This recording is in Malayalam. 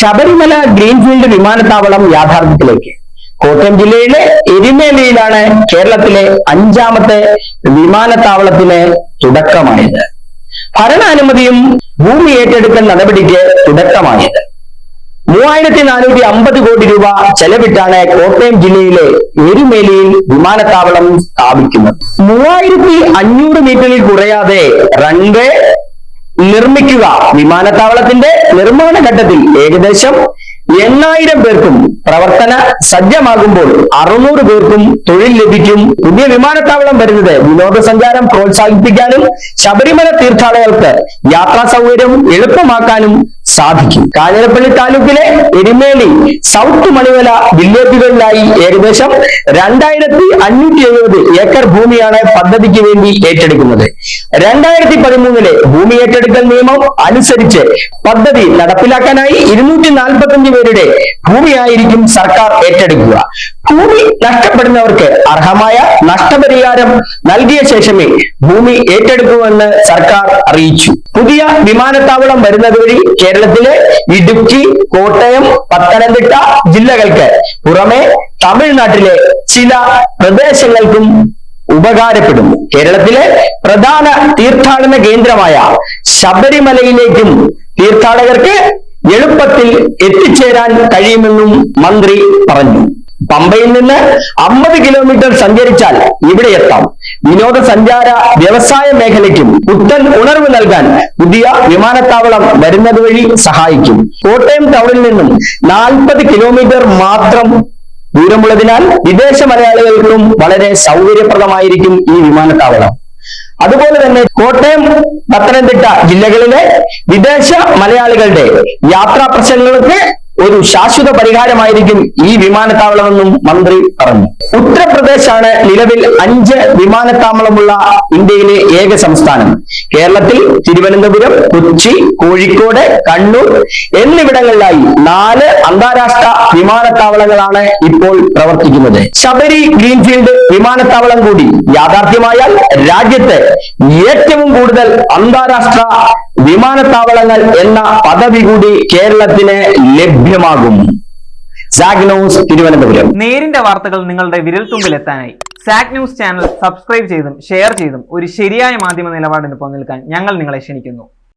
ശബരിമല ഗ്രീൻഫീൽഡ് വിമാനത്താവളം യാഥാർത്ഥ്യത്തിലേക്ക്. കോട്ടയം ജില്ലയിലെ എരുമേലിയിലാണ് കേരളത്തിലെ 5ാമത്തെ വിമാനത്താവളത്തിന് തുടക്കമായത്. ഭരണാനുമതിയും ഭൂമി ഏറ്റെടുക്കൽ നടപടിക്ക് തുടക്കമായത്. 3450 കോടി രൂപ ചെലവിട്ടാണ് കോട്ടയം ജില്ലയിലെ എരുമേലിയിൽ വിമാനത്താവളം സ്ഥാപിക്കുന്നത്. 3500 മീറ്ററിൽ കുറയാതെ റൺവേ നിർമ്മിക്കുക. വിമാനത്താവളത്തിന്റെ നിർമ്മാണ ഘട്ടത്തിൽ ഏകദേശം 8000 പേർക്കും പ്രവർത്തന സജ്ജമാകുമ്പോൾ 600 പേർക്കും തൊഴിൽ ലഭിക്കും. പുതിയ വിമാനത്താവളം വരുന്നത് വിനോദസഞ്ചാരം പ്രോത്സാഹിപ്പിക്കാനും ശബരിമല തീർത്ഥാടകർക്ക് യാത്രാ സൗകര്യം എളുപ്പമാക്കാനും സാധിക്കും. കാഞ്ഞിരപ്പള്ളി താലൂക്കിലെ എരുമേലി സൗത്ത് മണിമല വില്ലേജുകളിലായി ഏകദേശം 2570 ഏക്കർ ഭൂമിയാണ് പദ്ധതിക്ക് വേണ്ടി ഏറ്റെടുക്കുന്നത്. 2013 ഭൂമി ഏറ്റെടുക്കൽ നിയമം അനുസരിച്ച് പദ്ധതി നടപ്പിലാക്കാനായി 245 പേരുടെ ഭൂമിയായിരിക്കും സർക്കാർ ഏറ്റെടുക്കുക. ഭൂമി നഷ്ടപ്പെടുന്നവർക്ക് അർഹമായ നഷ്ടപരിഹാരം നൽകിയ ശേഷമേ ഭൂമി ഏറ്റെടുക്കുമെന്ന് സർക്കാർ അറിയിച്ചു. പുതിയ വിമാനത്താവളം വരുന്നത് വഴി കേരളത്തിലെ ഇടുക്കി, കോട്ടയം, പത്തനംതിട്ട ജില്ലകൾക്ക് പുറമെ തമിഴ്നാട്ടിലെ ചില പ്രദേശങ്ങൾക്കും ഉപകാരപ്പെടും. കേരളത്തിലെ പ്രധാന തീർത്ഥാടന കേന്ദ്രമായ ശബരിമലയിലേക്കും തീർത്ഥാടകർക്ക് എളുപ്പത്തിൽ എത്തിച്ചേരാൻ കഴിയുമെന്നും മന്ത്രി പറഞ്ഞു. പമ്പയിൽ നിന്ന് 50 കിലോമീറ്റർ സഞ്ചരിച്ചാൽ ഇവിടെ എത്താം. വിനോദസഞ്ചാര വ്യവസായ മേഖലയ്ക്കും പുത്തൻ ഉണർവ് നൽകാൻ പുതിയ വിമാനത്താവളം വരുന്നത് വഴി സഹായിക്കും. കോട്ടയം ടൗണിൽ നിന്നും 40 കിലോമീറ്റർ മാത്രം ദൂരമുള്ളതിനാൽ വിദേശ മലയാളികൾക്കും വളരെ സൗകര്യപ്രദമായിരിക്കും ഈ വിമാനത്താവളം. അതുപോലെ തന്നെ കോട്ടയം, പത്തനംതിട്ട ജില്ലകളിലെ വിദേശ മലയാളികളുടെ യാത്രാ പ്രശ്നങ്ങൾക്ക് ഒരു ശാശ്വത പരിഹാരമായിരിക്കും ഈ വിമാനത്താവളമെന്നും മന്ത്രി പറഞ്ഞു. ഉത്തർപ്രദേശാണ് നിലവിൽ 5 വിമാനത്താവളമുള്ള ഇന്ത്യയിലെ ഏക സംസ്ഥാനം. കേരളത്തിൽ തിരുവനന്തപുരം, കൊച്ചി, കോഴിക്കോട്, കണ്ണൂർ എന്നിവിടങ്ങളിലായി 4 അന്താരാഷ്ട്ര വിമാനത്താവളങ്ങളാണ് ഇപ്പോൾ പ്രവർത്തിക്കുന്നത്. ശബരി ഗ്രീൻഫീൽഡ് വിമാനത്താവളം കൂടി യാഥാർത്ഥ്യമായാൽ രാജ്യത്ത് ഏറ്റവും കൂടുതൽ അന്താരാഷ്ട്ര വിമാനത്താവളങ്ങൾ എന്ന പദവി കൂടി കേരളത്തിന് ലഭ്യമാകും. സാക് ന്യൂസ്, തിരുവനന്തപുരം. നേരിന്റെ വാർത്തകൾ നിങ്ങളുടെ വിരൽത്തുമ്പിൽ എത്താനായി സാക് ന്യൂസ് ചാനൽ സബ്സ്ക്രൈബ് ചെയ്തും ഷെയർ ചെയ്തും ഒരു ശരിയായ മാധ്യമ നിലപാടിന് നിൽക്കാൻ ഞങ്ങൾ നിങ്ങളെ ക്ഷണിക്കുന്നു.